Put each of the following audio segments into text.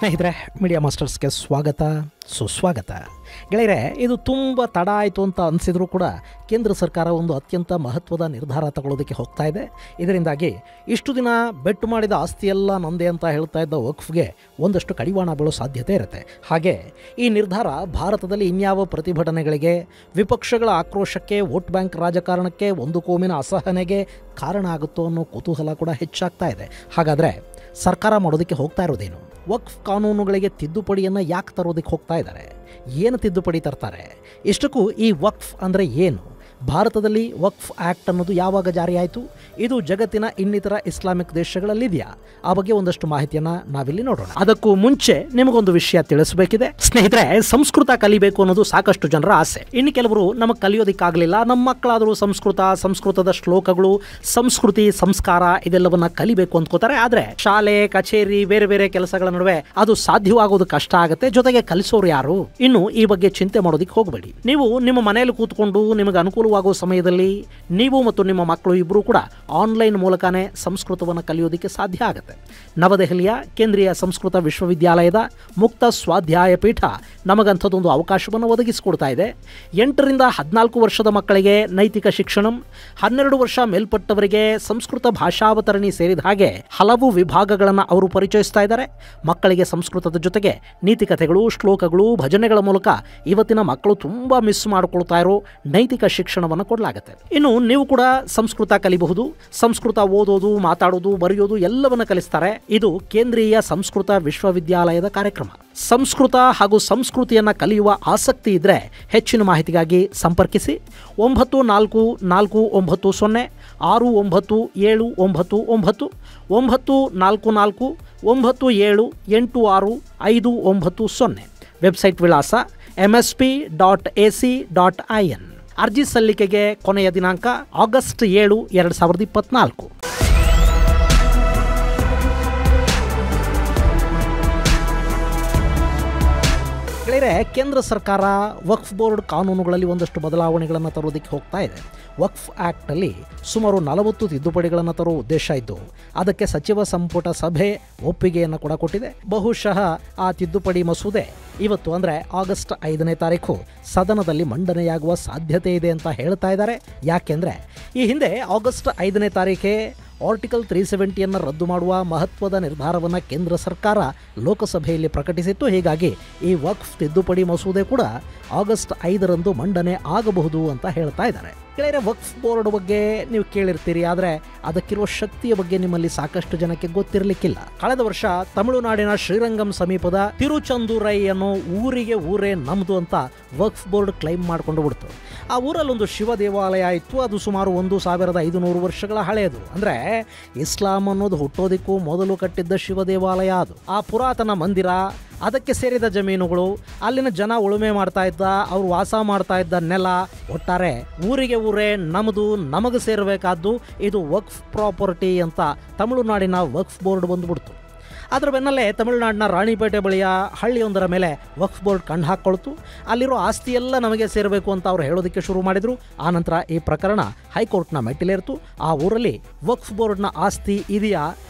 ಸ್ನೇಹಿತರೆ, ಮೀಡಿಯಾ ಮಾಸ್ಟರ್ಸ್ಗೆ ಸ್ವಾಗತ ಸುಸ್ವಾಗತ. ಗೆಳೆಯರೆ, ಇದು ತುಂಬ ತಡ ಆಯಿತು ಅಂತ ಅನಿಸಿದರೂ ಕೂಡ ಕೇಂದ್ರ ಸರ್ಕಾರ ಒಂದು ಅತ್ಯಂತ ಮಹತ್ವದ ನಿರ್ಧಾರ ತಗೊಳ್ಳೋದಕ್ಕೆ ಹೋಗ್ತಾ ಇದೆ. ಇದರಿಂದಾಗಿ ಇಷ್ಟು ದಿನ ಬೆಟ್ಟು ಮಾಡಿದ ಆಸ್ತಿಯೆಲ್ಲ ನಂದೆ ಅಂತ ಹೇಳ್ತಾ ಇದ್ದ ವಕ್ಫ್ಗೆ ಒಂದಷ್ಟು ಕಡಿವಾಣ ಬೀಳೋ ಸಾಧ್ಯತೆ ಇರುತ್ತೆ. ಹಾಗೆ ಈ ನಿರ್ಧಾರ ಭಾರತದಲ್ಲಿ ಇನ್ಯಾವ ಪ್ರತಿಭಟನೆಗಳಿಗೆ, ವಿಪಕ್ಷಗಳ ಆಕ್ರೋಶಕ್ಕೆ, ವೋಟ್ ಬ್ಯಾಂಕ್ ರಾಜಕಾರಣಕ್ಕೆ, ಒಂದು ಕೋಮಿನ ಅಸಹನೆಗೆ ಕಾರಣ ಆಗುತ್ತೋ ಅನ್ನೋ ಕುತೂಹಲ ಕೂಡ ಹೆಚ್ಚಾಗ್ತಾ ಇದೆ. ಹಾಗಾದರೆ ಸರ್ಕಾರ ಮಾಡೋದಕ್ಕೆ ಹೋಗ್ತಾ ಇರೋದೇನು? ವಕ್ಫ್ ಕಾನೂನುಗಳಿಗೆ ತಿದ್ದುಪಡಿಯನ್ನು ಯಾಕೆ ತರೋದಕ್ಕೆ ಹೋಗ್ತಾ ಇದ್ದಾರೆ? ಏನು ತಿದ್ದುಪಡಿ ತರ್ತಾರೆ? ಇಷ್ಟಕ್ಕೂ ಈ ವಕ್ಫ್ ಅಂದರೆ ಏನು? ಭಾರತದಲ್ಲಿ ವಕ್ಫ್ ಆ್ಯಕ್ಟ್ ಅನ್ನೋದು ಯಾವಾಗ ಜಾರಿಯಾಯಿತು? ಇದು ಜಗತ್ತಿನ ಇನ್ನಿತರ ಇಸ್ಲಾಮಿಕ್ ದೇಶಗಳಲ್ಲಿದೆಯಾ? ಆ ಬಗ್ಗೆ ಒಂದಷ್ಟು ಮಾಹಿತಿಯನ್ನು ನಾವಿಲ್ಲಿ ನೋಡೋಣ. ಅದಕ್ಕೂ ಮುಂಚೆ ನಿಮಗೊಂದು ವಿಷಯ ತಿಳಿಸಬೇಕಿದೆ. ಸ್ನೇಹಿತರೆ, ಸಂಸ್ಕೃತ ಕಲಿಬೇಕು ಅನ್ನೋದು ಸಾಕಷ್ಟು ಜನರ ಆಸೆ. ಇನ್ನು ಕೆಲವರು ನಮಗೆ ಕಲಿಯೋದಕ್ಕಾಗಲಿಲ್ಲ, ನಮ್ಮ ಮಕ್ಕಳಾದರೂ ಸಂಸ್ಕೃತದ ಶ್ಲೋಕಗಳು, ಸಂಸ್ಕೃತಿ, ಸಂಸ್ಕಾರ ಇದೆಲ್ಲವನ್ನ ಕಲಿಬೇಕು ಅಂದ್ಕೋತಾರೆ. ಆದರೆ ಶಾಲೆ, ಕಚೇರಿ, ಬೇರೆ ಬೇರೆ ಕೆಲಸಗಳ ನಡುವೆ ಅದು ಸಾಧ್ಯವಾಗೋದು ಕಷ್ಟ ಆಗುತ್ತೆ. ಜೊತೆಗೆ ಕಲಿಸೋರು ಯಾರು? ಇನ್ನು ಈ ಬಗ್ಗೆ ಚಿಂತೆ ಮಾಡೋದಕ್ಕೆ ಹೋಗಬೇಡಿ. ನೀವು ನಿಮ್ಮ ಮನೆಯಲ್ಲಿ ಕೂತ್ಕೊಂಡು ನಿಮಗೆ ಅನುಕೂಲವಾಗುವ ಸಮಯದಲ್ಲಿ ನೀವು ಮತ್ತು ನಿಮ್ಮ ಮಕ್ಕಳು ಇಬ್ಬರು ಕೂಡ ಆನ್ಲೈನ್ ಮೂಲಕನೇ ಸಂಸ್ಕೃತವನ್ನು ಕಲಿಯೋದಕ್ಕೆ ಸಾಧ್ಯ ಆಗುತ್ತೆ. ನವದೆಹಲಿಯ ಕೇಂದ್ರೀಯ ಸಂಸ್ಕೃತ ವಿಶ್ವವಿದ್ಯಾಲಯದ ಮುಕ್ತ ಸ್ವಾಧ್ಯಾಯ ಪೀಠ ನಮಗಂಥದ್ದೊಂದು ಅವಕಾಶವನ್ನು ಒದಗಿಸಿಕೊಡ್ತಾ ಇದೆ. 8 ರಿಂದ 14 ವರ್ಷದ ಮಕ್ಕಳಿಗೆ ನೈತಿಕ ಶಿಕ್ಷಣ, 12 ವರ್ಷ ಮೇಲ್ಪಟ್ಟವರಿಗೆ ಸಂಸ್ಕೃತ ಭಾಷಾವತರಣಿ ಸೇರಿದ ಹಾಗೆ ಹಲವು ವಿಭಾಗಗಳನ್ನು ಅವರು ಪರಿಚಯಿಸ್ತಾ ಇದ್ದಾರೆ. ಮಕ್ಕಳಿಗೆ ಸಂಸ್ಕೃತದ ಜೊತೆಗೆ ನೀತಿಕಥೆಗಳು, ಶ್ಲೋಕಗಳು, ಭಜನೆಗಳ ಮೂಲಕ ಇವತ್ತಿನ ಮಕ್ಕಳು ತುಂಬ ಮಿಸ್ ಮಾಡಿಕೊಳ್ತಾ ಇರೋ ನೈತಿಕ ಶಿಕ್ಷಣವನ್ನು ಕೊಡಲಾಗುತ್ತೆ. ಇನ್ನು ನೀವು ಕೂಡ ಸಂಸ್ಕೃತ ಕಲಿಬಹುದು. ಸಂಸ್ಕೃತ ಓದೋದು, ಮಾತಾಡೋದು, ಬರೆಯೋದು ಎಲ್ಲವನ್ನ ಕಲಿಸ್ತಾರೆ. ಇದು ಕೇಂದ್ರೀಯ ಸಂಸ್ಕೃತ ವಿಶ್ವವಿದ್ಯಾಲಯದ ಕಾರ್ಯಕ್ರಮ. ಸಂಸ್ಕೃತ ಹಾಗೂ ಸಂಸ್ಕೃತಿಯನ್ನು ಕಲಿಯುವ ಆಸಕ್ತಿ ಇದ್ದರೆ ಹೆಚ್ಚಿನ ಮಾಹಿತಿಗಾಗಿ ಸಂಪರ್ಕಿಸಿ 9440 6979 944 978650. ವೆಬ್ಸೈಟ್ ವಿಳಾಸ msp.ac.in. ಅರ್ಜಿ ಸಲ್ಲಿಕೆಗೆ ಕೊನೆಯ ದಿನಾಂಕ ಆಗಸ್ಟ್ 7, 2024. ಕೇಂದ್ರ ಸರ್ಕಾರ ವಕ್ಫ್ ಬೋರ್ಡ್ ಕಾನೂನುಗಳಲ್ಲಿ ಒಂದಷ್ಟು ಬದಲಾವಣೆಗಳನ್ನು ತರೋದಕ್ಕೆ ಹೋಗ್ತಾ ಇದೆ. ವಕ್ಫ್ ಆ್ಯಕ್ಟಲ್ಲಿ ಸುಮಾರು 40 ತಿದ್ದುಪಡಿಗಳನ್ನು ತರೋ ಉದ್ದೇಶ ಇದ್ದು ಅದಕ್ಕೆ ಸಚಿವ ಸಂಪುಟ ಸಭೆ ಒಪ್ಪಿಗೆಯನ್ನು ಕೂಡ ಕೊಟ್ಟಿದೆ. ಬಹುಶಃ ಆ ತಿದ್ದುಪಡಿ ಮಸೂದೆ ಇವತ್ತು ಅಂದರೆ ಆಗಸ್ಟ್ 5ನೇ ತಾರೀಕು ಸದನದಲ್ಲಿ ಮಂಡನೆಯಾಗುವ ಸಾಧ್ಯತೆ ಇದೆ ಅಂತ ಹೇಳ್ತಾ ಇದ್ದಾರೆ. ಯಾಕೆಂದರೆ ಈ ಹಿಂದೆ ಆಗಸ್ಟ್ 5ನೇ ತಾರೀಖೇ ಆರ್ಟಿಕಲ್ 370 ರದ್ದು ಮಾಡುವ ಮಹತ್ವದ ನಿರ್ಧಾರವನ್ನು ಕೇಂದ್ರ ಸರ್ಕಾರ ಲೋಕಸಭೆಯಲ್ಲಿ ಪ್ರಕಟಿಸಿತ್ತು. ಹೀಗಾಗಿ ಈ ವಕ್ಫ್ ತಿದ್ದುಪಡಿ ಮಸೂದೆ ಕೂಡ ಆಗಸ್ಟ್ 5ರಂದು ಮಂಡನೆ ಆಗಬಹುದು ಅಂತ ಹೇಳ್ತಾ ಇದ್ದಾರೆ. ಗೆಳೆಯರೆ, ವಕ್ಫ್ ಬೋರ್ಡ್ ಬಗ್ಗೆ ನೀವು ಕೇಳಿರ್ತೀರಿ, ಆದರೆ ಅದಕ್ಕಿರುವ ಶಕ್ತಿಯ ಬಗ್ಗೆ ನಿಮ್ಮಲ್ಲಿ ಸಾಕಷ್ಟು ಜನಕ್ಕೆ ಗೊತ್ತಿರಲಿಕ್ಕಿಲ್ಲ. ಕಳೆದ ವರ್ಷ ತಮಿಳುನಾಡಿನ ಶ್ರೀರಂಗಂ ಸಮೀಪದ ತಿರುಚಂದುರೈ ಅನ್ನೋ ಊರೇ ನಮ್ದು ಅಂತ ವಕ್ಫ್ ಬೋರ್ಡ್ ಕ್ಲೈಮ್ ಮಾಡಿಕೊಂಡು ಬಿಡ್ತು. ಆ ಊರಲ್ಲೊಂದು ಶಿವ ದೇವಾಲಯ ಇತ್ತು. ಅದು ಸುಮಾರು 1500 ವರ್ಷಗಳ ಹಳೆಯದು. ಅಂದರೆ ಇಸ್ಲಾಂ ಅನ್ನೋದು ಹುಟ್ಟೋದಿಕ್ಕೂ ಮೊದಲು ಕಟ್ಟಿದ್ದ ಶಿವ ದೇವಾಲಯ ಅದು. ಆ ಪುರಾತನ ಮಂದಿರ, ಅದಕ್ಕೆ ಸೇರಿದ ಜಮೀನುಗಳು, ಅಲ್ಲಿನ ಜನ ಉಳುಮೆ ಮಾಡ್ತಾ ಇದ್ದ, ಅವರು ವಾಸ ಮಾಡ್ತಾ ಇದ್ದ ನೆಲ, ಒಟ್ಟಾರೆ ಊರೇ ನಮ್ಮದು, ನಮಗೆ ಸೇರಬೇಕಾದ್ದು, ಇದು ವಕ್ಫ್ ಪ್ರಾಪರ್ಟಿ ಅಂತ ತಮಿಳುನಾಡಿನ ವಕ್ಫ್ ಬೋರ್ಡ್ ಬಂದುಬಿಡ್ತು. ಅದರ ಬೆನ್ನಲ್ಲೇ ತಮಿಳುನಾಡಿನ ರಾಣಿಪೇಟೆ ಬಳಿಯ ಹಳ್ಳಿಯೊಂದರ ಮೇಲೆ ವಕ್ಫ್ ಬೋರ್ಡ್ ಕಣ್ಣು ಹಾಕ್ಕೊಳ್ತು. ಅಲ್ಲಿರೋ ಆಸ್ತಿಯೆಲ್ಲ ನಮಗೆ ಸೇರಬೇಕು ಅಂತ ಅವರು ಹೇಳೋದಕ್ಕೆ ಶುರು ಮಾಡಿದರು. ಆನಂತರ ಈ ಪ್ರಕರಣ ಹೈಕೋರ್ಟ್ನ ಮೆಟ್ಟಿಲೇರಿತು. ಆ ಊರಲ್ಲಿ ವಕ್ಫ್ ಬೋರ್ಡ್ನ ಆಸ್ತಿ ಇದೆಯಾ,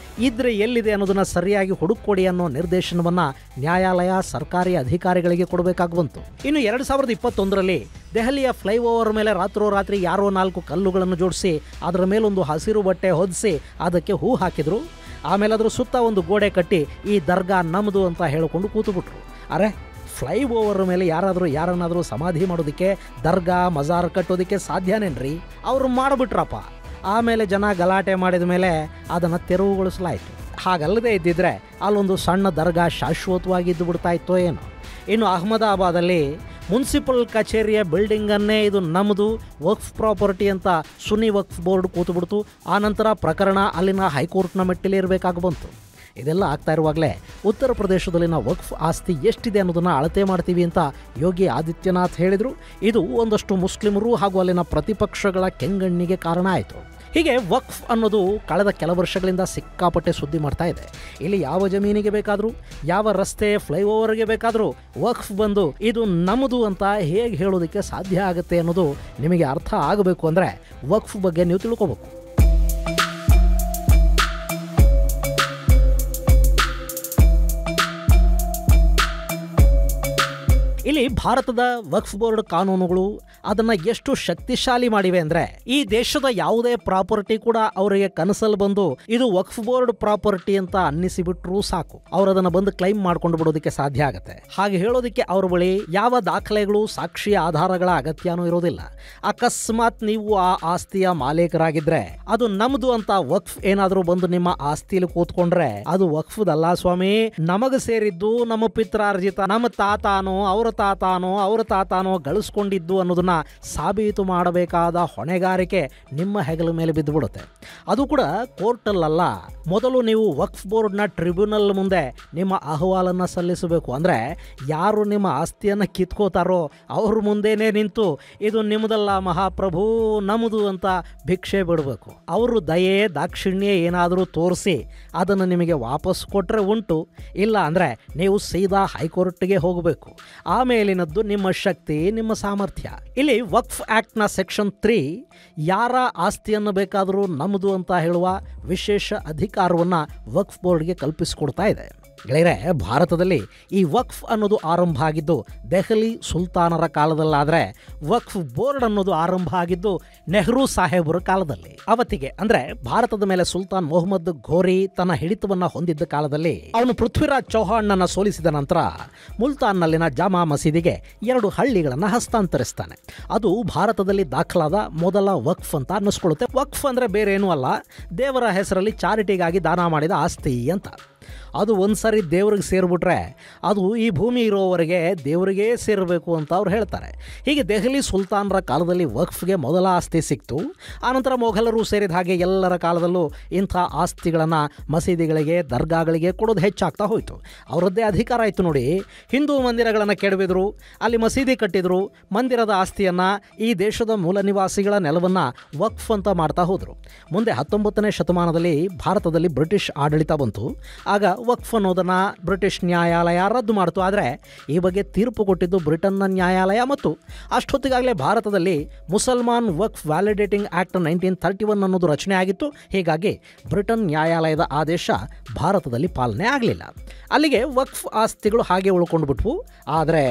ಇದ್ರೆ ಎಲ್ಲಿದೆ ಅನ್ನೋದನ್ನು ಸರಿಯಾಗಿ ಹುಡುಕೊಡಿ ಅನ್ನೋ ನಿರ್ದೇಶನವನ್ನು ನ್ಯಾಯಾಲಯ ಸರ್ಕಾರಿ ಅಧಿಕಾರಿಗಳಿಗೆ ಕೊಡಬೇಕಾಗಿ ಬಂತು. ಇನ್ನು 2021ರಲ್ಲಿ ದೆಹಲಿಯ ಫ್ಲೈಓವರ್ ಮೇಲೆ ರಾತ್ರೋರಾತ್ರಿ ಯಾರೋ 4 ಕಲ್ಲುಗಳನ್ನು ಜೋಡಿಸಿ ಅದರ ಮೇಲೊಂದು ಹಸಿರು ಬಟ್ಟೆ ಹೊದಿಸಿ ಅದಕ್ಕೆ ಹೂ ಹಾಕಿದರು. ಆಮೇಲೆ ಅದರ ಸುತ್ತ ಒಂದು ಗೋಡೆ ಕಟ್ಟಿ ಈ ದರ್ಗಾ ನಮ್ಮದು ಅಂತ ಹೇಳಿಕೊಂಡು ಕೂತುಬಿಟ್ರು. ಅರೆ, ಫ್ಲೈಓವರ್ ಮೇಲೆ ಯಾರನ್ನಾದರೂ ಸಮಾಧಿ ಮಾಡೋದಕ್ಕೆ, ದರ್ಗಾ ಮಜಾರ್ ಕಟ್ಟೋದಕ್ಕೆ ಸಾಧ್ಯನೇನ್ರಿ? ಅವರು ಮಾಡಿಬಿಟ್ರಪ್ಪ. ಆಮೇಲೆ ಜನ ಗಲಾಟೆ ಮಾಡಿದ ಮೇಲೆ ಅದನ್ನು ತೆರವುಗೊಳಿಸಲಾಯಿತು. ಹಾಗಲ್ಲದೆ ಇದ್ದಿದ್ರೆ ಅಲ್ಲೊಂದು ಸಣ್ಣ ದರ್ಗಾ ಶಾಶ್ವತವಾಗಿದ್ದು ಬಿಡ್ತಾ ಇತ್ತೋ ಏನೋ. ಇನ್ನು ಅಹಮದಾಬಾದಲ್ಲಿ ಮುನ್ಸಿಪಲ್ ಕಚೇರಿಯ ಬಿಲ್ಡಿಂಗನ್ನೇ ಇದು ನಮ್ಮದು, ವಕ್ಫ್ ಪ್ರಾಪರ್ಟಿ ಅಂತ ಸುನ್ನಿ ವಕ್ಫ್ ಬೋರ್ಡ್ ಕೂತುಬಿಡ್ತು. ಆನಂತರ ಪ್ರಕರಣ ಅಲ್ಲಿನ ಹೈಕೋರ್ಟ್ನ ಮೆಟ್ಟಿಲೇರಬೇಕಾಗಿ ಬಂತು. ಇದೆಲ್ಲ ಆಗ್ತಾ ಇರುವಾಗಲೇ ಉತ್ತರ ಪ್ರದೇಶದಲ್ಲಿನ ವಕ್ಫ್ ಆಸ್ತಿ ಎಷ್ಟಿದೆ ಅನ್ನೋದನ್ನು ಅಳತೆ ಮಾಡ್ತೀವಿ ಅಂತ ಯೋಗಿ ಆದಿತ್ಯನಾಥ್ ಹೇಳಿದರು. ಇದು ಒಂದಷ್ಟು ಮುಸ್ಲಿಮರು ಹಾಗೂ ಅಲ್ಲಿನ ಪ್ರತಿಪಕ್ಷಗಳ ಕೆಂಗಣ್ಣಿಗೆ ಕಾರಣ ಆಯಿತು. ಹೀಗೆ ವಕ್ಫ್ ಅನ್ನೋದು ಕಳೆದ ಕೆಲ ವರ್ಷಗಳಿಂದ ಸಿಕ್ಕಾಪಟ್ಟೆ ಸುದ್ದಿ ಮಾಡ್ತಾ ಇದೆ. ಇಲ್ಲಿ ಯಾವ ಜಮೀನಿಗೆ ಬೇಕಾದರೂ, ಯಾವ ರಸ್ತೆ, ಫ್ಲೈಓವರ್ಗೆ ಬೇಕಾದರೂ ವಕ್ಫ್ ಬಂದು ಇದು ನಮ್ಮದು ಅಂತ ಹೇಗೆ ಹೇಳೋದಕ್ಕೆ ಸಾಧ್ಯ ಆಗುತ್ತೆ ಅನ್ನೋದು ನಿಮಗೆ ಅರ್ಥ ಆಗಬೇಕು ಅಂದರೆ ವಕ್ಫ್ ಬಗ್ಗೆ ನೀವು ತಿಳ್ಕೋಬೇಕು. ಇಲ್ಲಿ ಭಾರತದ ವಕ್ಫ್ ಬೋರ್ಡ್ ಕಾನೂನುಗಳು ಅದನ್ನ ಎಷ್ಟು ಶಕ್ತಿಶಾಲಿ ಮಾಡಿವೆ ಅಂದ್ರೆ ಈ ದೇಶದ ಯಾವುದೇ ಪ್ರಾಪರ್ಟಿ ಕೂಡ ಅವರಿಗೆ ಕನಸಲ್ಲಿ ಬಂದು ಇದು ವಕ್ಫ್ ಬೋರ್ಡ್ ಪ್ರಾಪರ್ಟಿ ಅಂತ ಅನ್ನಿಸಿಬಿಟ್ರೂ ಸಾಕು, ಅವ್ರು ಅದನ್ನ ಬಂದು ಕ್ಲೈಮ್ ಮಾಡ್ಕೊಂಡು ಬಿಡೋದಕ್ಕೆ ಸಾಧ್ಯ ಆಗುತ್ತೆ. ಹಾಗೆ ಹೇಳೋದಕ್ಕೆ ಅವ್ರ ಬಳಿ ಯಾವ ದಾಖಲೆಗಳು, ಸಾಕ್ಷಿ ಆಧಾರಗಳ ಅಗತ್ಯನೂ ಇರೋದಿಲ್ಲ. ಅಕಸ್ಮಾತ್ ನೀವು ಆ ಆಸ್ತಿಯ ಮಾಲೀಕರಾಗಿದ್ರೆ ಅದು ನಮ್ದು ಅಂತ ವಕ್ಫ್ ಏನಾದ್ರೂ ಬಂದು ನಿಮ್ಮ ಆಸ್ತಿಲಿ ಕೂತ್ಕೊಂಡ್ರೆ ಅದು ವಕ್ಫದಲ್ಲ ಸ್ವಾಮಿ, ನಮಗ ಸೇರಿದ್ದು, ನಮ್ಮ ಪಿತ್ರಾರ್ಜಿತ, ನಮ್ಮ ತಾತಾನೋ ಅವರ ತಾತಾನೋ ಗಳಿಸ್ಕೊಂಡಿದ್ದು ಅನ್ನೋದನ್ನ ಸಾಬೀತು ಮಾಡಬೇಕಾದ ಹೊಣೆಗಾರಿಕೆ ನಿಮ್ಮ ಹೆಗಲ ಮೇಲೆ ಬಿದ್ದು ಬಿಡುತ್ತೆ. ಅದು ಕೂಡ ಕೋರ್ಟಲ್ಲ, ಮೊದಲು ನೀವು ವಕ್ಫ್ ಬೋರ್ಡ್ನ ಟ್ರಿಬ್ಯುನಲ್ ಮುಂದೆ ನಿಮ್ಮ ಅಹವಾಲನ್ನು ಸಲ್ಲಿಸಬೇಕು. ಅಂದರೆ ಯಾರು ನಿಮ್ಮ ಆಸ್ತಿಯನ್ನು ಕಿತ್ಕೋತಾರೋ ಅವ್ರ ಮುಂದೆನೇ ನಿಂತು ಇದು ನಿಮ್ಮದಲ್ಲ ಮಹಾಪ್ರಭು, ನಮ್ಮದು ಅಂತ ಭಿಕ್ಷೆ ಬಿಡಬೇಕು. ಅವರು ದಯೆ ದಾಕ್ಷಿಣ್ಯ ಏನಾದರೂ ತೋರಿಸಿ ಅದನ್ನು ನಿಮಗೆ ವಾಪಸ್ ಕೊಟ್ಟರೆ ಉಂಟು, ಇಲ್ಲ ಅಂದರೆ ನೀವು ಸೀದಾ ಹೈಕೋರ್ಟ್ಗೆ ಹೋಗಬೇಕು. ಆಮೇಲಿನದ್ದು ನಿಮ್ಮ ಶಕ್ತಿ, ನಿಮ್ಮ ಸಾಮರ್ಥ್ಯ. ಇಲ್ಲಿ ವಕ್ಫ್ ಆಕ್ಟ್ನ ಸೆಕ್ಷನ್ 3 ಯಾರ ಆಸ್ತಿಯನ್ನು ಬೇಕಾದರೂ ನಮ್ಮದು ಅಂತ ಹೇಳುವ ವಿಶೇಷ ಅಧಿಕಾರವನ್ನು ವಕ್ಫ್ ಬೋರ್ಡ್ಗೆ ಕಲ್ಪಿಸಿಕೊಡ್ತಾ ಇದೆ. ಗೆಳೆಯರೆ, ಭಾರತದಲ್ಲಿ ಈ ವಕ್ಫ್ ಅನ್ನೋದು ಆರಂಭ ಆಗಿದ್ದು ದೆಹಲಿ ಸುಲ್ತಾನರ ಕಾಲದಲ್ಲಾದರೆ ವಕ್ಫ್ ಬೋರ್ಡ್ ಅನ್ನೋದು ಆರಂಭ ಆಗಿದ್ದು ನೆಹರು ಸಾಹೇಬರ ಕಾಲದಲ್ಲಿ. ಅವತ್ತಿಗೆ ಅಂದರೆ ಭಾರತದ ಮೇಲೆ ಸುಲ್ತಾನ್ ಮೊಹಮ್ಮದ್ ಘೋರಿ ತನ್ನ ಹಿಡಿತವನ್ನು ಹೊಂದಿದ್ದ ಕಾಲದಲ್ಲಿ ಅವನು ಪೃಥ್ವಿರಾಜ್ ಚೌಹಾಣ್ನನ್ನು ಸೋಲಿಸಿದ ನಂತರ ಮುಲ್ತಾನ್ನಲ್ಲಿನ ಜಾಮಾ ಮಸೀದಿಗೆ 2 ಹಳ್ಳಿಗಳನ್ನು ಹಸ್ತಾಂತರಿಸ್ತಾನೆ. ಅದು ಭಾರತದಲ್ಲಿ ದಾಖಲಾದ ಮೊದಲ ವಕ್ಫ್ ಅಂತ ಅನ್ನಿಸ್ಕೊಳ್ಳುತ್ತೆ. ವಕ್ಫ್ ಅಂದರೆ ಬೇರೆ ಏನೂ ಅಲ್ಲ, ದೇವರ ಹೆಸರಲ್ಲಿ ಚಾರಿಟಿಗಾಗಿ ದಾನ ಮಾಡಿದ ಆಸ್ತಿ ಅಂತ. ಅದು ಒಂದ್ಸರಿ ದೇವ್ರಿಗೆ ಸೇರಿಬಿಟ್ರೆ ಅದು ಈ ಭೂಮಿ ಇರೋವರೆಗೆ ದೇವರಿಗೇ ಸೇರಬೇಕು ಅಂತ ಅವ್ರು ಹೇಳ್ತಾರೆ. ಹೀಗೆ ದೆಹಲಿ ಸುಲ್ತಾನರ ಕಾಲದಲ್ಲಿ ವಕ್ಫ್ಗೆ ಮೊದಲ ಆಸ್ತಿ ಸಿಕ್ತು. ಆನಂತರ ಮೊಘಲರು ಸೇರಿದ ಹಾಗೆ ಎಲ್ಲರ ಕಾಲದಲ್ಲೂ ಇಂಥ ಆಸ್ತಿಗಳನ್ನು ಮಸೀದಿಗಳಿಗೆ, ದರ್ಗಾಗಳಿಗೆ ಕೊಡೋದು ಹೆಚ್ಚಾಗ್ತಾ ಹೋಯಿತು. ಅವರದ್ದೇ ಅಧಿಕಾರ ಆಯಿತು ನೋಡಿ. ಹಿಂದೂ ಮಂದಿರಗಳನ್ನು ಕೆಡವಿದ್ರು, ಅಲ್ಲಿ ಮಸೀದಿ ಕಟ್ಟಿದ್ರು, ಮಂದಿರದ ಆಸ್ತಿಯನ್ನು, ಈ ದೇಶದ ಮೂಲ ನಿವಾಸಿಗಳ ನೆಲವನ್ನು ವಕ್ಫ್ ಅಂತ ಮಾಡ್ತಾ ಹೋದರು. ಮುಂದೆ 19ನೇ ಶತಮಾನದಲ್ಲಿ ಭಾರತದಲ್ಲಿ ಬ್ರಿಟಿಷ್ ಆಡಳಿತ ಬಂತು. ಆಗ ವಕ್ಫ್ ಅನ್ನೋದನ್ನು ಬ್ರಿಟಿಷ್ ನ್ಯಾಯಾಲಯ ರದ್ದು ಮಾಡಿತು. ಆದರೆ ಈ ಬಗ್ಗೆ ತೀರ್ಪು ಕೊಟ್ಟಿದ್ದು ಬ್ರಿಟನ್ನ ನ್ಯಾಯಾಲಯ. ಮತ್ತು ಅಷ್ಟೊತ್ತಿಗಾಗಲೇ ಭಾರತದಲ್ಲಿ ಮುಸಲ್ಮಾನ್ ವಕ್ಫ್ ವ್ಯಾಲಿಡೇಟಿಂಗ್ ಆಕ್ಟ್ 1931 ಅನ್ನೋದು ರಚನೆ ಆಗಿತ್ತು. ಹೀಗಾಗಿ ಬ್ರಿಟನ್ ನ್ಯಾಯಾಲಯದ ಆದೇಶ ಭಾರತದಲ್ಲಿ ಪಾಲನೆ ಆಗಲಿಲ್ಲ. ಅಲ್ಲಿಗೆ ವಕ್ಫ್ ಆಸ್ತಿಗಳು ಹಾಗೆ ಉಳ್ಕೊಂಡು ಬಿಟ್ವು. ಆದರೆ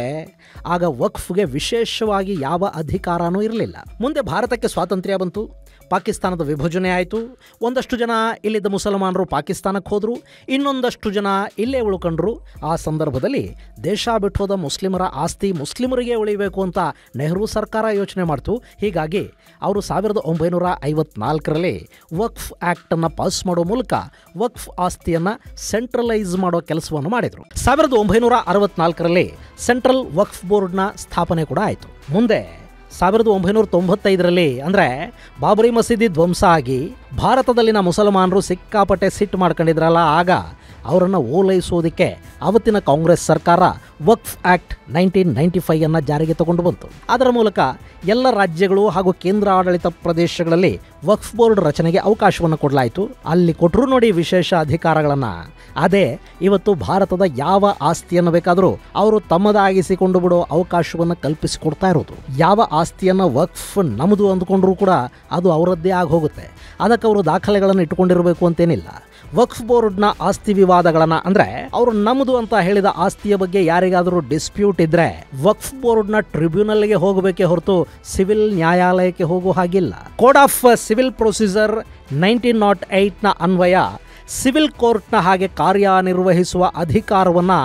ಆಗ ವಕ್ಫ್ಗೆ ವಿಶೇಷವಾಗಿ ಯಾವ ಅಧಿಕಾರನೂ ಇರಲಿಲ್ಲ. ಮುಂದೆ ಭಾರತಕ್ಕೆ ಸ್ವಾತಂತ್ರ್ಯ ಬಂತು, ಪಾಕಿಸ್ತಾನದ ವಿಭಜನೆ ಆಯಿತು. ಒಂದಷ್ಟು ಜನ ಇಲ್ಲಿದ್ದ ಮುಸಲ್ಮಾನರು ಪಾಕಿಸ್ತಾನಕ್ಕೆ ಹೋದರು, ಇನ್ನೊಂದಷ್ಟು ಜನ ಇಲ್ಲೇ ಉಳ್ಕೊಂಡ್ರು. ಆ ಸಂದರ್ಭದಲ್ಲಿ ದೇಶ ಬಿಟ್ಟು ಹೋದ ಮುಸ್ಲಿಮರ ಆಸ್ತಿ ಮುಸ್ಲಿಮರಿಗೆ ಉಳಿಬೇಕು ಅಂತ ನೆಹರು ಸರ್ಕಾರ ಯೋಚನೆ ಮಾಡ್ತು. ಹೀಗಾಗಿ ಅವರು 1954ರಲ್ಲಿ ವಕ್ಫ್ ಆ್ಯಕ್ಟನ್ನು ಪಾಸ್ ಮಾಡೋ ಮೂಲಕ ವಕ್ಫ್ ಆಸ್ತಿಯನ್ನು ಸೆಂಟ್ರಲೈಸ್ ಮಾಡೋ ಕೆಲಸವನ್ನು ಮಾಡಿದರು. 1964ರಲ್ಲಿ ಸೆಂಟ್ರಲ್ ವಕ್ಫ್ ಬೋರ್ಡ್ನ ಸ್ಥಾಪನೆ ಕೂಡ ಆಯಿತು. ಮುಂದೆ 1995ರಲ್ಲಿ ಅಂದರೆ ಬಾಬರಿ ಮಸೀದಿ ಧ್ವಂಸ ಆಗಿ ಭಾರತದಲ್ಲಿನ ಮುಸಲ್ಮಾನರು ಸಿಕ್ಕಾಪಟ್ಟೆ ಸಿಟ್ಟು ಮಾಡ್ಕೊಂಡಿದ್ರಲ್ಲ, ಆಗ ಅವರನ್ನು ಓಲೈಸೋದಕ್ಕೆ ಅವತ್ತಿನ ಕಾಂಗ್ರೆಸ್ ಸರ್ಕಾರ ವಕ್ಫ್ ಆ್ಯಕ್ಟ್ 1995 ಜಾರಿಗೆ ತಗೊಂಡು ಬಂತು. ಅದರ ಮೂಲಕ ಎಲ್ಲ ರಾಜ್ಯಗಳು ಹಾಗೂ ಕೇಂದ್ರ ಆಡಳಿತ ಪ್ರದೇಶಗಳಲ್ಲಿ ವಕ್ಫ್ ಬೋರ್ಡ್ ರಚನೆಗೆ ಅವಕಾಶವನ್ನು ಕೊಡಲಾಯಿತು. ಅಲ್ಲಿ ಕೊಟ್ಟರು ನೋಡಿ ವಿಶೇಷ ಅಧಿಕಾರಗಳನ್ನು. ಅದೇ ಇವತ್ತು ಭಾರತದ ಯಾವ ಆಸ್ತಿಯನ್ನು ಬೇಕಾದರೂ ಅವರು ತಮ್ಮದಾಗಿಸಿಕೊಂಡು ಬಿಡೋ ಅವಕಾಶವನ್ನು ಕಲ್ಪಿಸಿಕೊಡ್ತಾ ಇರೋದು. ಯಾವ ಆಸ್ತಿಯನ್ನು ವಕ್ಫ್ ನಮ್ಮದು ಅಂದ್ಕೊಂಡ್ರೂ ಕೂಡ ಅದು ಅವರದ್ದೇ ಆಗಿ ಹೋಗುತ್ತೆ. ಅದಕ್ಕೆ ಅವರು ದಾಖಲೆಗಳನ್ನು ಇಟ್ಟುಕೊಂಡಿರಬೇಕು ಅಂತೇನಿಲ್ಲ. ವಕ್ಫ್ ಬೋರ್ಡ್ನ ಆಸ್ತಿ ವಿವಾದಗಳನ್ನು ಅಂದರೆ ಅವರು ನಮ್ಮದು ಅಂತ ಹೇಳಿದ ಆಸ್ತಿಯ ಬಗ್ಗೆ ಯಾರಿಗಾದರೂ ಡಿಸ್ಪ್ಯೂಟ್ ಇದ್ರೆ ವಕ್ಫ್ ಬೋರ್ಡ್ನ ಟ್ರಿಬ್ಯುನಲ್ಗೆ ಹೋಗಬೇಕೇ ಹೊರತು ಸಿವಿಲ್ ನ್ಯಾಯಾಲಯಕ್ಕೆ ಹೋಗೋ ಹಾಗಿಲ್ಲ. ಕೋಡ್ ಆಫ್ ಸಿವಿಲ್ ಪ್ರೊಸೀಜರ್ 1908ನ ಅನ್ವಯ ಸಿವಿಲ್ ಕೋರ್ಟ್ನ ಹಾಗೆ ಕಾರ್ಯನಿರ್ವಹಿಸುವ ಅಧಿಕಾರವನ್ನು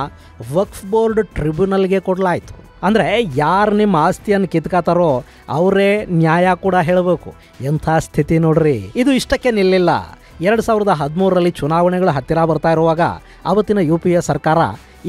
ವಕ್ಫ್ ಬೋರ್ಡ್ ಟ್ರಿಬ್ಯುನಲ್ಗೆ ಕೊಡಲಾಯಿತು. ಅಂದರೆ ಯಾರು ನಿಮ್ಮ ಆಸ್ತಿಯನ್ನು ಕಿತ್ಕಾತಾರೋ ಅವರೇ ನ್ಯಾಯ ಕೂಡ ಹೇಳಬೇಕು. ಎಂಥ ಸ್ಥಿತಿ ನೋಡ್ರಿ. ಇದು ಇಷ್ಟಕ್ಕೆ ನಿಲ್ಲಿಲ್ಲ. 2013ರಲ್ಲಿ ಚುನಾವಣೆಗಳು ಹತ್ತಿರ ಬರ್ತಾ ಇರುವಾಗ ಅವತ್ತಿನ UPA ಸರ್ಕಾರ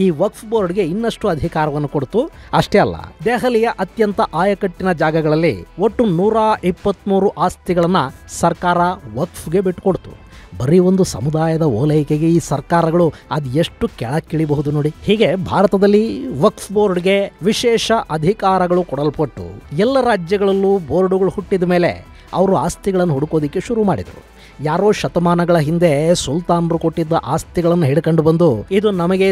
ಈ ವಕ್ಫ್ ಬೋರ್ಡ್ಗೆ ಇನ್ನಷ್ಟು ಅಧಿಕಾರವನ್ನು ಕೊಡ್ತು. ಅಷ್ಟೇ ಅಲ್ಲ, ದೆಹಲಿಯ ಅತ್ಯಂತ ಆಯಕಟ್ಟಿನ ಜಾಗಗಳಲ್ಲಿ ಒಟ್ಟು 123 ಆಸ್ತಿಗಳನ್ನು ಸರ್ಕಾರ ವಕ್ಫ್ಗೆ ಬಿಟ್ಟುಕೊಡ್ತು. ಬರೀ ಒಂದು ಸಮುದಾಯದ ಓಲೈಕೆಗೆ ಈ ಸರ್ಕಾರಗಳು ಅದು ಎಷ್ಟು ಕೆಳಕ್ಕಿಳಿಬಹುದು ನೋಡಿ. ಹೀಗೆ ಭಾರತದಲ್ಲಿ ವಕ್ಫ್ ಬೋರ್ಡ್ಗೆ ವಿಶೇಷ ಅಧಿಕಾರಗಳು ಕೊಡಲ್ಪಟ್ಟು ಎಲ್ಲ ರಾಜ್ಯಗಳಲ್ಲೂ ಬೋರ್ಡುಗಳು ಹುಟ್ಟಿದ ಮೇಲೆ ಅವರು ಆಸ್ತಿಗಳನ್ನು ಹುಡುಕೋದಿಕ್ಕೆ ಶುರು ಮಾಡಿದರು. ಯಾರೋ ಶತಮಾನಗಳ ಹಿಂದೆ ಸುಲ್ತಾನರು ಕೊಟ್ಟಿದ್ದ ಆಸ್ತಿಗಳನ್ನು ಹಿಡ್ಕೊಂಡು ಬಂದು ಇದು ನಮಗೆ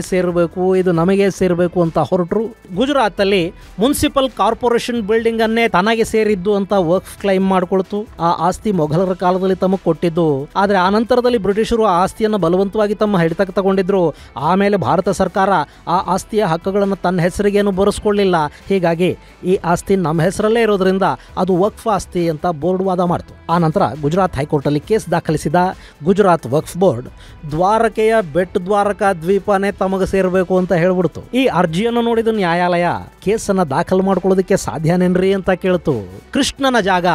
ಸೇರಬೇಕು ಅಂತ ಹೊರಟರು. ಗುಜರಾತ್ ಅಲ್ಲಿ ಮುನ್ಸಿಪಲ್ ಕಾರ್ಪೊರೇಷನ್ ಬಿಲ್ಡಿಂಗ್ ಅನ್ನೇ ತನಗೆ ಸೇರಿದ್ದು ಅಂತ ವಕ್ಫ್ ಕ್ಲೈಮ್ ಮಾಡ್ಕೊಳ್ತು. ಆ ಆಸ್ತಿ ಮೊಘಲರ ಕಾಲದಲ್ಲಿ ತಮಗೆ ಕೊಟ್ಟಿದ್ದು. ಆದ್ರೆ ಆ ನಂತರದಲ್ಲಿ ಬ್ರಿಟಿಷರು ಆ ಆಸ್ತಿಯನ್ನು ಬಲವಂತವಾಗಿ ತಮ್ಮ ಹಿಡಿತಕ್ಕೆ ತಗೊಂಡಿದ್ರು. ಆಮೇಲೆ ಭಾರತ ಸರ್ಕಾರ ಆ ಆಸ್ತಿಯ ಹಕ್ಕುಗಳನ್ನು ತನ್ನ ಹೆಸರಿಗೇನು ಬರೆಸ್ಕೊಳ್ಳಿಲ್ಲ. ಹೀಗಾಗಿ ಈ ಆಸ್ತಿ ನಮ್ಮ ಹೆಸರಲ್ಲೇ ಇರೋದ್ರಿಂದ ಅದು ವಕ್ಫ್ ಆಸ್ತಿ ಅಂತ ಬೋರ್ಡ್ ವಾದ ಮಾಡ್ತು. ಆ ನಂತರ ಗುಜರಾತ್ ಹೈಕೋರ್ಟ್ ಅಲ್ಲಿ ಕೇಸ್ ದಾಖಲಿಸಿದ ಗುಜರಾತ್ ವಕ್ಫ್ ಬೋರ್ಡ್ ದ್ವಾರಕೆಯ ಬೆಟ್ ದ್ವಾರಕಾ ದ್ವೀಪನೇ ತಮಗೆ ಸೇರಬೇಕು ಅಂತ ಹೇಳ್ಬಿಡ್ತು. ಈ ಅರ್ಜಿಯನ್ನು ನೋಡಿದ ನ್ಯಾಯಾಲಯ ಕೇಸನ್ನ ದಾಖಲು ಮಾಡ್ಕೊಳ್ಳೋದಕ್ಕೆ ಸಾಧ್ಯನೇನ್ರಿ ಅಂತ ಕೇಳ್ತು. ಕೃಷ್ಣನ ಜಾಗ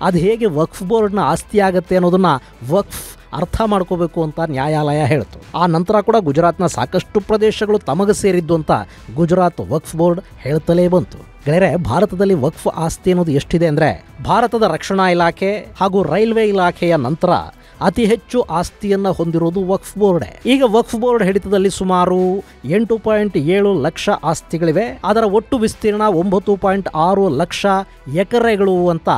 ಅದು ಹೇಗೆ ವಕ್ಫ್ ಬೋರ್ಡ್ನ ಆಸ್ತಿ ಆಗತ್ತೆ ಅನ್ನೋದನ್ನ ವಕ್ಫ್ ಅರ್ಥ ಮಾಡ್ಕೋಬೇಕು ಅಂತ ನ್ಯಾಯಾಲಯ ಹೇಳ್ತು. ಆ ನಂತರ ಕೂಡ ಗುಜರಾತ್ನ ಸಾಕಷ್ಟು ಪ್ರದೇಶಗಳು ತಮಗೆ ಸೇರಿದ್ದು ಅಂತ ಗುಜರಾತ್ ವಕ್ಫ್ ಬೋರ್ಡ್ ಹೇಳ್ತಲೇ ಬಂತು. ಗೆಳೆಯರೆ, ಭಾರತದಲ್ಲಿ ವಕ್ಫ್ ಆಸ್ತಿ ಅನ್ನೋದು ಎಷ್ಟಿದೆ ಅಂದ್ರೆ ಭಾರತದ ರಕ್ಷಣಾ ಇಲಾಖೆ ಹಾಗೂ ರೈಲ್ವೆ ಇಲಾಖೆಯ ನಂತರ ಅತಿ ಹೆಚ್ಚು ಆಸ್ತಿಯನ್ನು ಹೊಂದಿರುವುದು ವಕ್ಫ್ ಬೋರ್ಡ್. ಈಗ ವಕ್ಫ್ ಬೋರ್ಡ್ ಹಿಡಿತದಲ್ಲಿ ಸುಮಾರು 8.7 ಲಕ್ಷ ಆಸ್ತಿಗಳಿವೆ. ಅದರ ಒಟ್ಟು ವಿಸ್ತೀರ್ಣ 9.6 ಲಕ್ಷ ಎಕರೆಗಳು ಅಂತ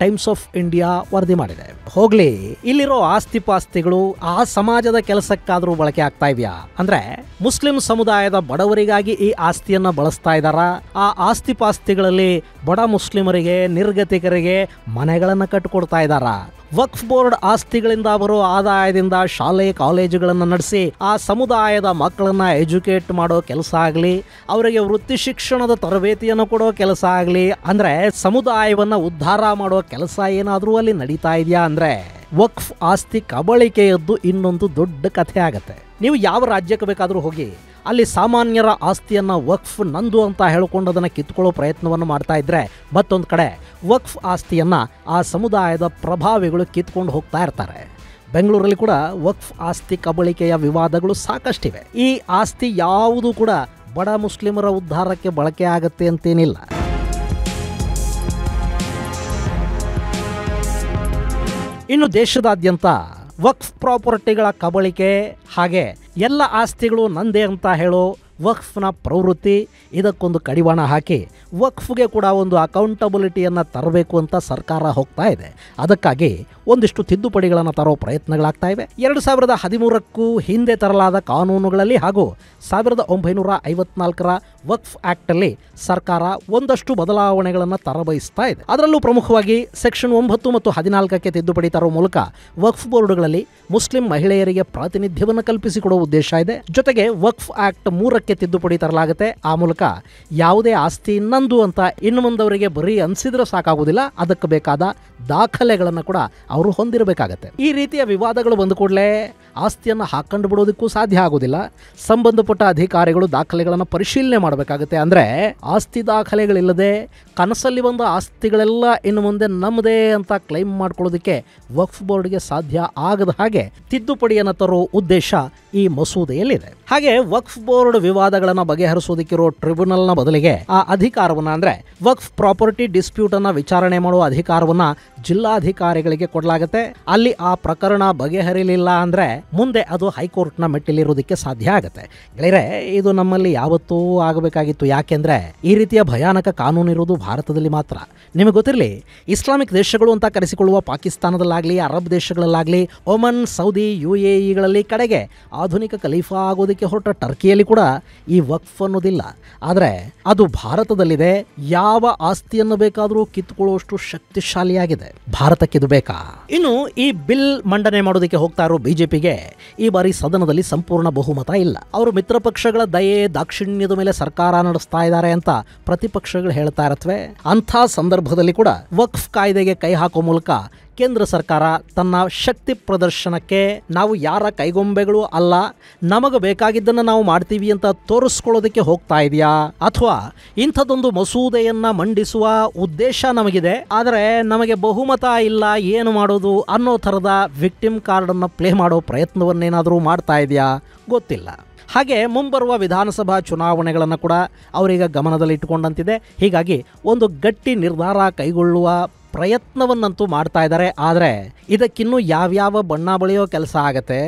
ಟೈಮ್ಸ್ ಆಫ್ ಇಂಡಿಯಾ ವರದಿ ಮಾಡಿದೆ. ಹೋಗ್ಲಿ, ಇಲ್ಲಿರೋ ಆಸ್ತಿ ಪಾಸ್ತಿಗಳು ಆ ಸಮಾಜದ ಕೆಲಸಕ್ಕಾದ್ರೂ ಬಳಕೆ ಆಗ್ತಾ ಇವ್ಯಾ ಅಂದ್ರೆ ಮುಸ್ಲಿಂ ಸಮುದಾಯದ ಬಡವರಿಗಾಗಿ ಈ ಆಸ್ತಿಯನ್ನ ಬಳಸ್ತಾ ಇದ್ದಾರ? ಆ ಆಸ್ತಿ ಪಾಸ್ತಿಗಳಲ್ಲಿ ಬಡ ಮುಸ್ಲಿಮರಿಗೆ, ನಿರ್ಗತಿಕರಿಗೆ ಮನೆಗಳನ್ನ ಕಟ್ಟಿಕೊಡ್ತಾ ಇದ್ದಾರ? ವಕ್ಫ್ ಬೋರ್ಡ್ ಆಸ್ತಿಗಳಿಂದ ಬರೋ ಆದಾಯದಿಂದ ಶಾಲೆ ಕಾಲೇಜುಗಳನ್ನು ನಡೆಸಿ ಆ ಸಮುದಾಯದ ಮಕ್ಕಳನ್ನ ಎಜುಕೇಟ್ ಮಾಡೋ ಕೆಲಸ ಆಗಲಿ, ಅವರಿಗೆ ವೃತ್ತಿ ಶಿಕ್ಷಣದ ತರಬೇತಿಯನ್ನು ಕೊಡೋ ಕೆಲಸ ಆಗಲಿ, ಅಂದ್ರೆ ಸಮುದಾಯವನ್ನ ಉದ್ಧಾರ ಮಾಡೋ ಕೆಲಸ ಏನಾದ್ರೂ ಅಲ್ಲಿ ನಡೀತಾ ಇದೆಯಾ ಅಂದ್ರೆ ವಕ್ಫ್ ಆಸ್ತಿ ಕಬಳಿಕೆಯದ್ದು ಇನ್ನೊಂದು ದೊಡ್ಡ ಕಥೆ ಆಗತ್ತೆ. ನೀವು ಯಾವ ರಾಜ್ಯಕ್ಕೆ ಬೇಕಾದ್ರೂ ಹೋಗಿ, ಅಲ್ಲಿ ಸಾಮಾನ್ಯರ ಆಸ್ತಿಯನ್ನ ವಕ್ಫ್ ನಂದು ಅಂತ ಹೇಳ್ಕೊಂಡು ಅದನ್ನು ಕಿತ್ಕೊಳ್ಳೋ ಪ್ರಯತ್ನವನ್ನು ಮಾಡ್ತಾ ಇದ್ರೆ, ಮತ್ತೊಂದು ಕಡೆ ವಕ್ಫ್ ಆಸ್ತಿಯನ್ನ ಆ ಸಮುದಾಯದ ಪ್ರಭಾವಿಗಳು ಕಿತ್ಕೊಂಡು ಹೋಗ್ತಾ ಇರ್ತಾರೆ. ಬೆಂಗಳೂರಲ್ಲಿ ಕೂಡ ವಕ್ಫ್ ಆಸ್ತಿ ಕಬಳಿಕೆಯ ವಿವಾದಗಳು ಸಾಕಷ್ಟಿವೆ. ಈ ಆಸ್ತಿ ಯಾವುದು ಕೂಡ ಬಡ ಮುಸ್ಲಿಮರ ಉದ್ಧಾರಕ್ಕೆ ಬಳಕೆ ಆಗತ್ತೆ ಅಂತೇನಿಲ್ಲ. ಇನ್ನು ದೇಶದಾದ್ಯಂತ ವಕ್ಫ್ ಪ್ರಾಪರ್ಟಿಗಳ ಕಬಳಿಕೆ ಹಾಗೆ ಎಲ್ಲ ಆಸ್ತಿಗಳು ನಂದೇ ಅಂತ ಹೇಳೋ ವಕ್ಫ್ನ ಪ್ರವೃತ್ತಿ, ಇದಕ್ಕೊಂದು ಕಡಿವಾಣ ಹಾಕಿ ವಕ್ಫ್ಗೆ ಕೂಡ ಒಂದು ಅಕೌಂಟಬಿಲಿಟಿಯನ್ನು ತರಬೇಕು ಅಂತ ಸರ್ಕಾರ ಹೋಗ್ತಾ ಇದೆ. ಅದಕ್ಕಾಗಿ ಒಂದಿಷ್ಟು ತಿದ್ದುಪಡಿಗಳನ್ನು ತರೋ ಪ್ರಯತ್ನಗಳಾಗ್ತಾ ಇವೆ. 2013ಕ್ಕೂ ಹಿಂದೆ ತರಲಾದ ಕಾನೂನುಗಳಲ್ಲಿ ಹಾಗೂ 1954ರ ವಕ್ಫ್ ಆಕ್ಟ್ ಅಲ್ಲಿ ಸರ್ಕಾರ ಒಂದಷ್ಟು ಬದಲಾವಣೆಗಳನ್ನು ತರಬಯಸ್ತಾ ಇದೆ. ಅದರಲ್ಲೂ ಪ್ರಮುಖವಾಗಿ ಸೆಕ್ಷನ್ 9 ಮತ್ತು 14ಕ್ಕೆ ತಿದ್ದುಪಡಿ ತರುವ ಮೂಲಕ ವಕ್ಫ್ ಬೋರ್ಡ್ಗಳಲ್ಲಿ ಮುಸ್ಲಿಂ ಮಹಿಳೆಯರಿಗೆ ಪ್ರಾತಿನಿಧ್ಯವನ್ನು ಕಲ್ಪಿಸಿಕೊಡುವ ಉದ್ದೇಶ ಇದೆ. ಜೊತೆಗೆ ವಕ್ಫ್ ಆಕ್ಟ್ 3ಕ್ಕೆ ತಿದ್ದುಪಡಿ ತರಲಾಗುತ್ತೆ. ಆ ಮೂಲಕ ಯಾವುದೇ ಆಸ್ತಿ ಇನ್ನೊಂದು ಅಂತ ಇನ್ನು ಮುಂದವರಿಗೆ ಬರೀ ಅನ್ಸಿದ್ರೆ ಸಾಕಾಗುವುದಿಲ್ಲ, ಅದಕ್ಕೆ ಬೇಕಾದ ದಾಖಲೆಗಳನ್ನು ಕೂಡ ಅವರು ಹೊಂದಿರಬೇಕಾಗತ್ತೆ. ಈ ರೀತಿಯ ವಿವಾದಗಳು ಬಂದ ಕೂಡಲೇ ಆಸ್ತಿಯನ್ನು ಹಾಕೊಂಡು ಬಿಡೋದಕ್ಕೂ ಸಾಧ್ಯ ಆಗೋದಿಲ್ಲ. ಸಂಬಂಧಪಟ್ಟ ಅಧಿಕಾರಿಗಳು ದಾಖಲೆಗಳನ್ನು ಪರಿಶೀಲನೆ ಮಾಡಬೇಕಾಗುತ್ತೆ. ಅಂದ್ರೆ ಆಸ್ತಿ ದಾಖಲೆಗಳಿಲ್ಲದೆ ಕನಸಲ್ಲಿ ಬಂದ ಆಸ್ತಿಗಳೆಲ್ಲ ಇನ್ನು ಮುಂದೆ ನಮ್ಮದೇ ಅಂತ ಕ್ಲೈಮ್ ಮಾಡ್ಕೊಳ್ಳೋದಕ್ಕೆ ವಕ್ಫ್ ಬೋರ್ಡ್ಗೆ ಸಾಧ್ಯ ಆಗದ ಹಾಗೆ ತಿದ್ದುಪಡಿಯನ್ನು ತರೋ ಉದ್ದೇಶ ಈ ಮಸೂದೆಯಲ್ಲಿದೆ. ಹಾಗೆ ವಕ್ಫ್ ಬೋರ್ಡ್ ವಿವಾದಗಳನ್ನು ಬಗೆಹರಿಸೋದಕ್ಕಿರೋ ಟ್ರಿಬ್ಯುನಲ್ನ ಬದಲಿಗೆ ಆ ಅಧಿಕಾರವನ್ನ ಅಂದ್ರೆ ವಕ್ಫ್ ಪ್ರಾಪರ್ಟಿ ಡಿಸ್ಪ್ಯೂಟ್ ಅನ್ನ ವಿಚಾರಣೆ ಮಾಡುವ ಅಧಿಕಾರವನ್ನ ಜಿಲ್ಲಾಧಿಕಾರಿಗಳಿಗೆ ಕೊಡಲಾಗುತ್ತೆ. ಅಲ್ಲಿ ಆ ಪ್ರಕರಣ ಬಗೆಹರಿಲಿಲ್ಲ ಅಂದ್ರೆ ಮುಂದೆ ಅದು ಹೈಕೋರ್ಟ್ನ ಮೆಟ್ಟಿಲಿರೋದಕ್ಕೆ ಸಾಧ್ಯ ಆಗುತ್ತೆ. ಗೆಳೆಯರೆ, ಇದು ನಮ್ಮಲ್ಲಿ ಯಾವತ್ತೂ ಆಗಬೇಕಾಗಿತ್ತು. ಯಾಕೆಂದ್ರೆ ಈ ರೀತಿಯ ಭಯಾನಕ ಕಾನೂನು ಇರೋದು ಭಾರತದಲ್ಲಿ ಮಾತ್ರ. ನಿಮಗೆ ಗೊತ್ತಿರಲಿ, ಇಸ್ಲಾಮಿಕ್ ದೇಶಗಳು ಅಂತ ಕರೆಸಿಕೊಳ್ಳುವ ಪಾಕಿಸ್ತಾನದಲ್ಲಾಗ್ಲಿ, ಅರಬ್ ದೇಶಗಳಲ್ಲಾಗ್ಲಿ, ಒಮನ್, ಸೌದಿ, UAEಗಳಲ್ಲಿ ಕಡೆಗೆ ಆಧುನಿಕ ಖಲೀಫಾ ಆಗೋದಕ್ಕೆ ಹೊರಟ ಟರ್ಕಿಯಲ್ಲಿ ಕೂಡ ಈ ವಕ್ಫ್ ಅನ್ನೋದಿಲ್ಲ. ಆದರೆ ಅದು ಭಾರತದಲ್ಲಿದೆ. ಯಾವ ಆಸ್ತಿಯನ್ನು ಬೇಕಾದರೂ ಕಿತ್ತುಕೊಳ್ಳುವಷ್ಟು ಶಕ್ತಿಶಾಲಿಯಾಗಿದೆ. ಭಾರತಕ್ಕಿದು ಬೇಕಾ? ಇನ್ನು ಈ ಬಿಲ್ ಮಂಡನೆ ಮಾಡೋದಕ್ಕೆ ಹೋಗ್ತಾ ಇರೋ ಬಿಜೆಪಿಗೆ ಈ ಬಾರಿ ಸದನದಲ್ಲಿ ಸಂಪೂರ್ಣ ಬಹುಮತ ಇಲ್ಲ. ಅವರು ಮಿತ್ರ ಪಕ್ಷಗಳ ದಯೆ ದಾಕ್ಷಿಣ್ಯದ ಮೇಲೆ ಸರ್ಕಾರ ನಡೆಸ್ತಾ ಇದ್ದಾರೆ ಅಂತ ಪ್ರತಿಪಕ್ಷಗಳು ಹೇಳ್ತಾ ಇರತ್ವೆ. ಅಂಥ ಸಂದರ್ಭದಲ್ಲಿ ಕೂಡ ವಕ್ಫ್ ಕಾಯ್ದೆಗೆ ಕೈ ಹಾಕೋ ಮೂಲಕ ಕೇಂದ್ರ ಸರ್ಕಾರ ತನ್ನ ಶಕ್ತಿ ಪ್ರದರ್ಶನಕ್ಕೆ ನಾವು ಯಾರ ಕೈಗೊಂಬೆಗಳು ಅಲ್ಲ, ನಮಗೆ ಬೇಕಾಗಿದ್ದನ್ನು ನಾವು ಮಾಡ್ತೀವಿ ಅಂತ ತೋರಿಸ್ಕೊಳ್ಳೋದಕ್ಕೆ ಹೋಗ್ತಾ ಇದೆಯಾ, ಅಥವಾ ಇಂಥದ್ದೊಂದು ಮಸೂದೆಯನ್ನ ಮಂಡಿಸುವ ಉದ್ದೇಶ ನಮಗಿದೆ, ಆದರೆ ನಮಗೆ ಬಹುಮತ ಇಲ್ಲ, ಏನು ಮಾಡೋದು ಅನ್ನೋ ಥರದ ವಿಕ್ಟಿಮ್ ಕಾರ್ಡನ್ನು ಪ್ಲೇ ಮಾಡೋ ಪ್ರಯತ್ನವನ್ನೇನಾದರೂ ಮಾಡ್ತಾ ಇದೆಯಾ ಗೊತ್ತಿಲ್ಲ. ಹಾಗೆ ಮುಂಬರುವ ವಿಧಾನಸಭಾ ಚುನಾವಣೆಗಳನ್ನು ಕೂಡ ಅವರೀಗ ಗಮನದಲ್ಲಿಟ್ಟುಕೊಂಡಂತಿದೆ. ಹೀಗಾಗಿ ಒಂದು ಗಟ್ಟಿ ನಿರ್ಧಾರ ಕೈಗೊಳ್ಳುವ ಪ್ರಯತ್ನವನ್ನಂತೂ ಮಾಡ್ತಾ ಇದ್ದಾರೆ. ಆದರೆ ಇದಕ್ಕಿನ್ನೂ ಯಾವ್ಯಾವ ಬಣ್ಣ ಬಳಿಯೋ ಕೆಲಸ ಆಗತ್ತೆ.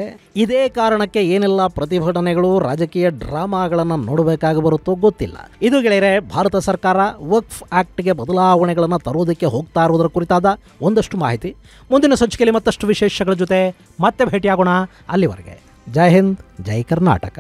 ಇದೇ ಕಾರಣಕ್ಕೆ ಏನೆಲ್ಲ ಪ್ರತಿಭಟನೆಗಳು, ರಾಜಕೀಯ ಡ್ರಾಮಾಗಳನ್ನು ನೋಡಬೇಕಾಗಿ ಬರುತ್ತೋ ಗೊತ್ತಿಲ್ಲ. ಇದು ಗೆಳೆಯರೆ, ಭಾರತ ಸರ್ಕಾರ ವಕ್ಫ್ ಆಕ್ಟ್ಗೆ ಬದಲಾವಣೆಗಳನ್ನು ತರುವುದಕ್ಕೆ ಹೋಗ್ತಾ ಇರೋದರ ಕುರಿತಾದ ಒಂದಷ್ಟು ಮಾಹಿತಿ. ಮುಂದಿನ ಸಂಚಿಕೆಯಲ್ಲಿ ಮತ್ತಷ್ಟು ವಿಶೇಷಗಳ ಜೊತೆ ಮತ್ತೆ ಭೇಟಿಯಾಗೋಣ. ಅಲ್ಲಿವರೆಗೆ ಜೈ ಹಿಂದ್, ಜೈ ಕರ್ನಾಟಕ.